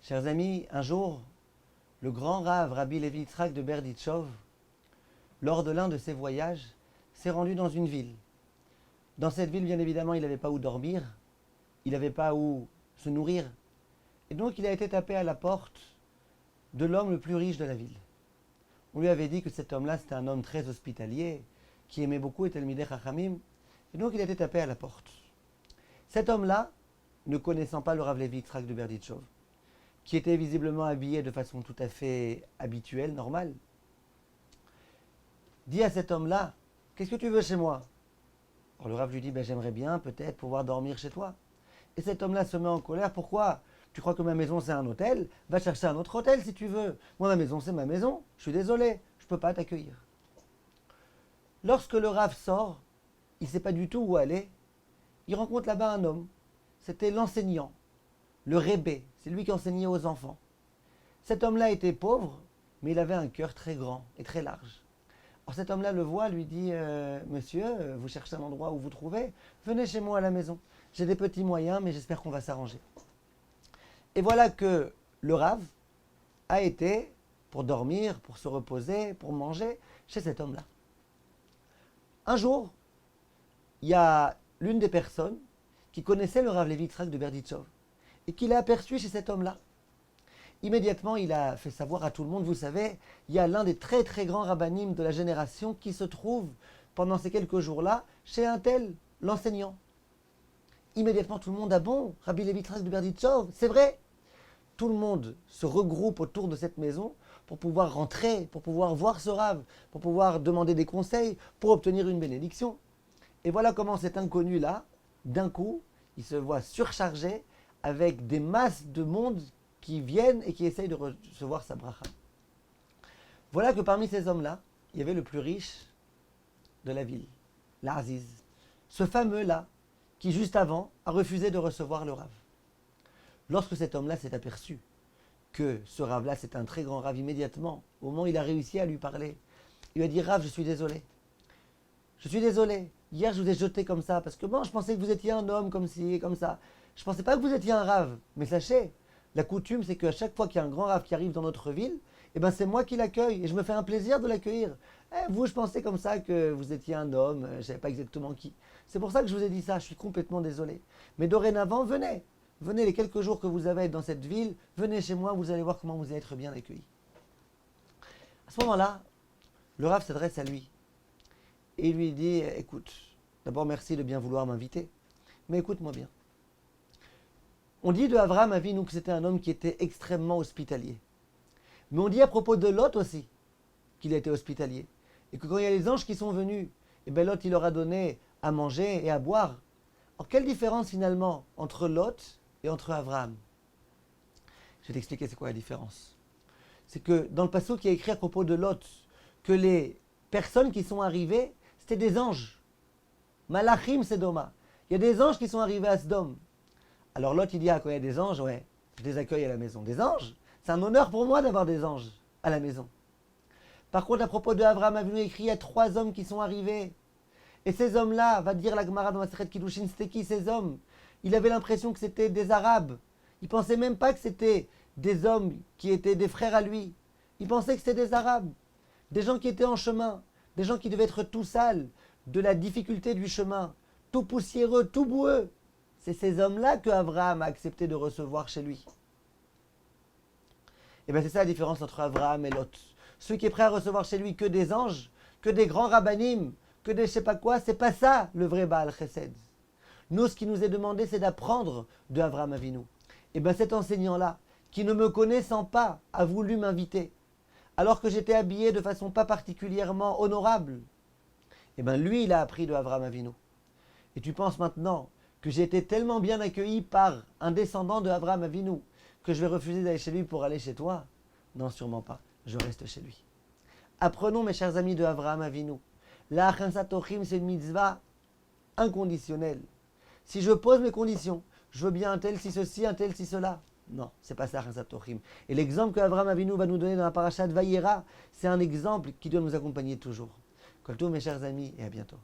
Chers amis, un jour, le grand Rav Rabbi Levi Yitzhak de Berditchov, lors de l'un de ses voyages, s'est rendu dans une ville. Dans cette ville, bien évidemment, il n'avait pas où dormir, il n'avait pas où se nourrir. Et donc, il a été tapé à la porte de l'homme le plus riche de la ville. On lui avait dit que cet homme-là, c'était un homme très hospitalier, qui aimait beaucoup et Talmidei Chachamim. Et donc, il a été tapé à la porte. Cet homme-là, ne connaissant pas le Rav Levi Yitzhak de Berditchov, qui était visiblement habillé de façon tout à fait habituelle, normale, dit à cet homme-là, « Qu'est-ce que tu veux chez moi ?» Alors le Rav lui dit, « J'aimerais bien peut-être pouvoir dormir chez toi. » Et cet homme-là se met en colère, « Pourquoi ? Tu crois que ma maison c'est un hôtel ? Va chercher un autre hôtel si tu veux. Moi ma maison c'est ma maison, je suis désolé, je ne peux pas t'accueillir. » Lorsque le Rav sort, il ne sait pas du tout où aller, il rencontre là-bas un homme, c'était l'enseignant, le Rébé, c'est lui qui enseignait aux enfants. Cet homme-là était pauvre, mais il avait un cœur très grand et très large. Alors cet homme-là le voit, lui dit « Monsieur, vous cherchez un endroit où vous trouvez ? Venez chez moi à la maison. J'ai des petits moyens, mais j'espère qu'on va s'arranger. » Et voilà que le Rav a été pour dormir, pour se reposer, pour manger chez cet homme-là. Un jour, il y a l'une des personnes qui connaissait le Rav Levi Yitzhak de Berditchov et qui l'a aperçu chez cet homme-là. Immédiatement, il a fait savoir à tout le monde, vous savez, il y a l'un des très très grands rabbinim de la génération qui se trouve pendant ces quelques jours-là chez un tel, l'enseignant. Immédiatement, tout le monde, ah bon, Rabbi Levi Yitzhak de Berditchov, c'est vrai. Tout le monde se regroupe autour de cette maison pour pouvoir rentrer, pour pouvoir voir ce Rav, pour pouvoir demander des conseils, pour obtenir une bénédiction. Et voilà comment cet inconnu-là, d'un coup, il se voit surchargé avec des masses de monde qui viennent et qui essayent de recevoir sa bracha. Voilà que parmi ces hommes-là, il y avait le plus riche de la ville, l'Aziz. Ce fameux-là, qui juste avant a refusé de recevoir le Rav. Lorsque cet homme-là s'est aperçu que ce Rav-là, c'est un très grand Rav, immédiatement, au moment où il a réussi à lui parler, il lui a dit « Rav, je suis désolé. Je suis désolé. Hier, je vous ai jeté comme ça, parce que bon, je pensais que vous étiez un homme comme ci et comme ça. Je ne pensais pas que vous étiez un Rav. Mais sachez, la coutume, c'est qu'à chaque fois qu'il y a un grand Rav qui arrive dans notre ville, eh ben, c'est moi qui l'accueille et je me fais un plaisir de l'accueillir. Vous, je pensais comme ça que vous étiez un homme, je ne savais pas exactement qui. C'est pour ça que je vous ai dit ça, je suis complètement désolé. Mais dorénavant, venez. Venez les quelques jours que vous avez dans cette ville, venez chez moi, vous allez voir comment vous allez être bien accueillis. À ce moment-là, le Rav s'adresse à lui et il lui dit, écoute, d'abord merci de bien vouloir m'inviter, mais écoute-moi bien. On dit de Avraham Avinu que c'était un homme qui était extrêmement hospitalier. Mais on dit à propos de Lot aussi qu'il était hospitalier. Et que quand il y a les anges qui sont venus, et bien Lot il leur a donné à manger et à boire. Alors quelle différence finalement entre Lot et entre Avraham ? Je vais t'expliquer c'est quoi la différence. C'est que dans le passage qui est écrit à propos de Lot, que les personnes qui sont arrivées, c'était des anges. Malachim Sedoma. Il y a des anges qui sont arrivés à Sodome. Alors Lot il dit, ah quand il y a des anges, ouais, je les accueille à la maison. Des anges ? C'est un honneur pour moi d'avoir des anges à la maison. Par contre, à propos de Avraham Avinu écrit, il y a 3 hommes qui sont arrivés. Et ces hommes-là, va dire la Gemara dans Masechet Kiddushin, c'était qui ces hommes ? Il avait l'impression que c'était des Arabes. Il pensait même pas que c'était des hommes qui étaient des frères à lui. Il pensait que c'était des Arabes. Des gens qui étaient en chemin. Des gens qui devaient être tout sales, de la difficulté du chemin, tout poussiéreux, tout boueux. C'est ces hommes-là que Avraham a accepté de recevoir chez lui. Et bien c'est ça la différence entre Avraham et Lot. Celui qui est prêt à recevoir chez lui que des anges, que des grands rabbanim, que des je sais pas quoi, c'est pas ça le vrai Baal Chesed. Nous, ce qui nous est demandé, c'est d'apprendre de Avraham Avinu. Et bien cet enseignant-là, qui ne me connaissant pas, a voulu m'inviter, alors que j'étais habillé de façon pas particulièrement honorable. Et bien lui, il a appris de Avraham Avinu. Et tu penses maintenant que j'ai été tellement bien accueilli par un descendant de Avraham Avinu que je vais refuser d'aller chez lui pour aller chez toi ? Non, sûrement pas. Je reste chez lui. Apprenons, mes chers amis, de Avraham Avinu. La Achansa Tochim, c'est une mitzvah inconditionnelle. Si je pose mes conditions, je veux bien un tel si ceci, un tel si cela. Non, c'est pas ça, Achansa Tochim. Et l'exemple que Avraham Avinu va nous donner dans la parasha de Vayera, c'est un exemple qui doit nous accompagner toujours. Kol tov, mes chers amis, et à bientôt.